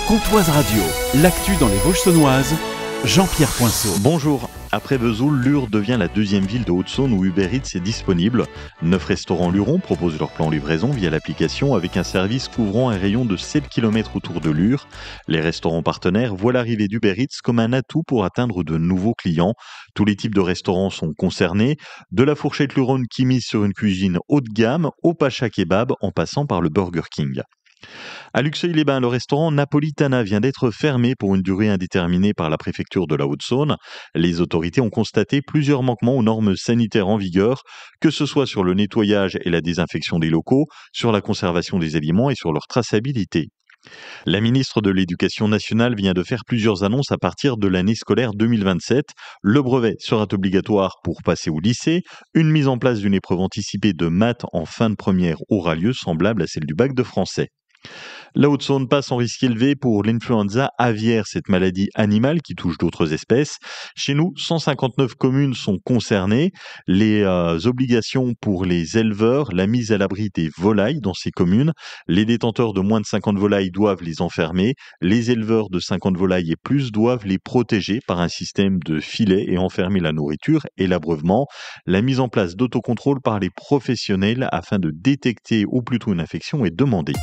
Comtoise Radio, l'actu dans les Vosges saunoises, Jean-Pierre Poinceau. Bonjour. Après Vesoul, Lure devient la deuxième ville de Haute-Saône où Uber Eats est disponible. 9 restaurants Luron proposent leur plan livraison via l'application avec un service couvrant un rayon de 7 km autour de Lure. Les restaurants partenaires voient l'arrivée d'Uber Eats comme un atout pour atteindre de nouveaux clients. Tous les types de restaurants sont concernés, de la fourchette Luron qui mise sur une cuisine haut de gamme au Pacha Kebab en passant par le Burger King. À Luxeuil-les-Bains, le restaurant Napolitana vient d'être fermé pour une durée indéterminée par la préfecture de la Haute-Saône. Les autorités ont constaté plusieurs manquements aux normes sanitaires en vigueur, que ce soit sur le nettoyage et la désinfection des locaux, sur la conservation des aliments et sur leur traçabilité. La ministre de l'Éducation nationale vient de faire plusieurs annonces à partir de l'année scolaire 2027. Le brevet sera obligatoire pour passer au lycée. Une mise en place d'une épreuve anticipée de maths en fin de première aura lieu, semblable à celle du bac de français. La Haute-Saône passe en risque élevé pour l'influenza aviaire, cette maladie animale qui touche d'autres espèces. Chez nous, 159 communes sont concernées. Les obligations pour les éleveurs, la mise à l'abri des volailles dans ces communes. Les détenteurs de moins de 50 volailles doivent les enfermer. Les éleveurs de 50 volailles et plus doivent les protéger par un système de filets et enfermer la nourriture et l'abreuvement. La mise en place d'autocontrôle par les professionnels afin de détecter ou plutôt une infection est demandée.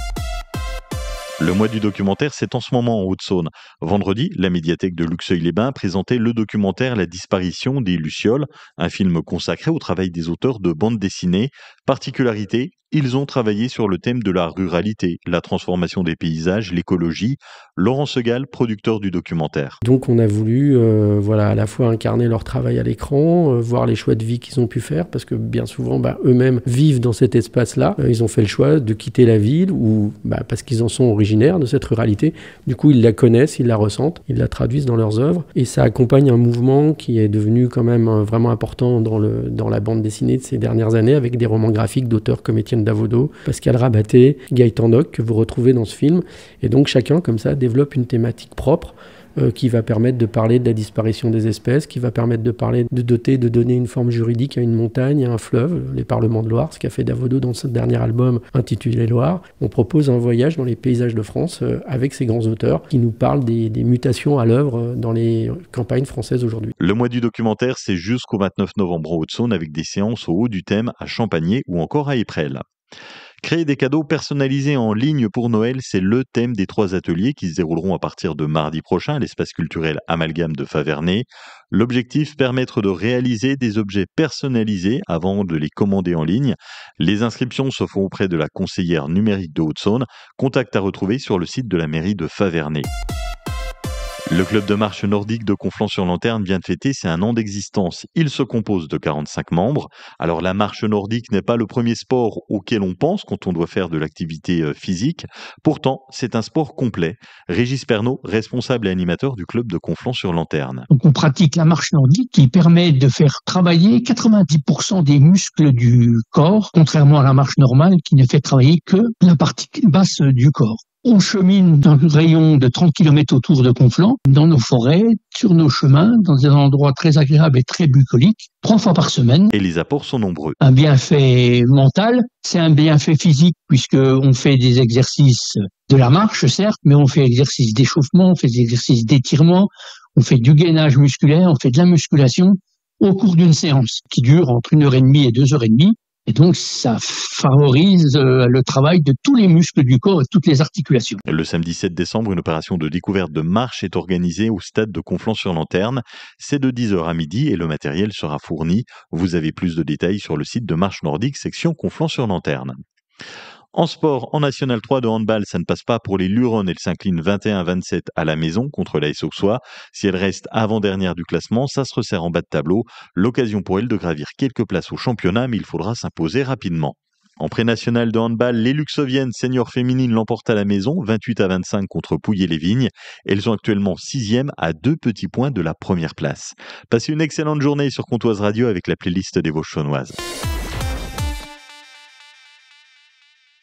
Le mois du documentaire, c'est en ce moment en Haute-Saône. Vendredi, la médiathèque de Luxeuil-les-Bains présentait le documentaire La disparition des Lucioles, un film consacré au travail des auteurs de bandes dessinées. Particularité, ils ont travaillé sur le thème de la ruralité, la transformation des paysages, l'écologie. Laurent Segal, producteur du documentaire. Donc on a voulu à la fois incarner leur travail à l'écran, voir les choix de vie qu'ils ont pu faire, parce que bien souvent eux-mêmes vivent dans cet espace-là. Ils ont fait le choix de quitter la ville, ou parce qu'ils en sont originaires de cette ruralité. Du coup, ils la connaissent, ils la ressentent, ils la traduisent dans leurs œuvres. Et ça accompagne un mouvement qui est devenu quand même vraiment important dans la bande dessinée de ces dernières années, avec des romans graphiques d'auteurs comme Étienne Davodo, Pascal Rabaté, Gaëtan Nock, que vous retrouvez dans ce film. Et donc chacun, comme ça, développe une thématique propre qui va permettre de parler de la disparition des espèces, qui va permettre de donner une forme juridique à une montagne, à un fleuve, les Parlements de Loire, ce qu'a fait Davodo dans ce dernier album intitulé Loire. On propose un voyage dans les paysages de France avec ces grands auteurs qui nous parlent des mutations à l'œuvre dans les campagnes françaises aujourd'hui. Le mois du documentaire, c'est jusqu'au 29 novembre en Haute-Saône avec des séances au haut du thème à Champagné ou encore à Éprelles. Créer des cadeaux personnalisés en ligne pour Noël, c'est le thème des 3 ateliers qui se dérouleront à partir de mardi prochain à l'espace culturel Amalgame de Faverney. L'objectif, permettre de réaliser des objets personnalisés avant de les commander en ligne. Les inscriptions se font auprès de la conseillère numérique de Haute-Saône. Contact à retrouver sur le site de la mairie de Faverney. Le club de marche nordique de Conflans-sur-Lanterne vient de fêter ses 1 an d'existence. Il se compose de 45 membres. Alors la marche nordique n'est pas le premier sport auquel on pense quand on doit faire de l'activité physique. Pourtant, c'est un sport complet. Régis Pernaud, responsable et animateur du club de Conflans-sur-Lanterne. Donc on pratique la marche nordique qui permet de faire travailler 90% des muscles du corps, contrairement à la marche normale qui ne fait travailler que la partie basse du corps. On chemine dans un rayon de 30 km autour de Conflans, dans nos forêts, sur nos chemins, dans des endroits très agréables et très bucoliques, 3 fois par semaine. Et les apports sont nombreux. Un bienfait mental, c'est un bienfait physique puisqu'on fait des exercices de la marche, certes, mais on fait des exercices d'échauffement, on fait des exercices d'étirement, on fait du gainage musculaire, on fait de la musculation au cours d'une séance qui dure entre 1h30 et 2h30. Et donc, ça favorise le travail de tous les muscles du corps et toutes les articulations. Le samedi 7 décembre, une opération de découverte de marche est organisée au stade de Conflans-sur-Lanterne. C'est de 10h à midi et le matériel sera fourni. Vous avez plus de détails sur le site de Marche Nordique, section Conflans-sur-Lanterne. En sport, en National 3 de handball, ça ne passe pas pour les Luron. Elles s'inclinent 21-27 à la maison contre l'AS Auxois. Si elles restent avant-dernière du classement, ça se resserre en bas de tableau. L'occasion pour elles de gravir quelques places au championnat, mais il faudra s'imposer rapidement. En pré-national de handball, les Luxoviennes seniors féminines l'emportent à la maison, 28-25 contre Pouilly-les-Vignes. Elles ont actuellement 6e à 2 petits points de la première place. Passez une excellente journée sur Comtoise Radio avec la playlist des Vosges saunoises.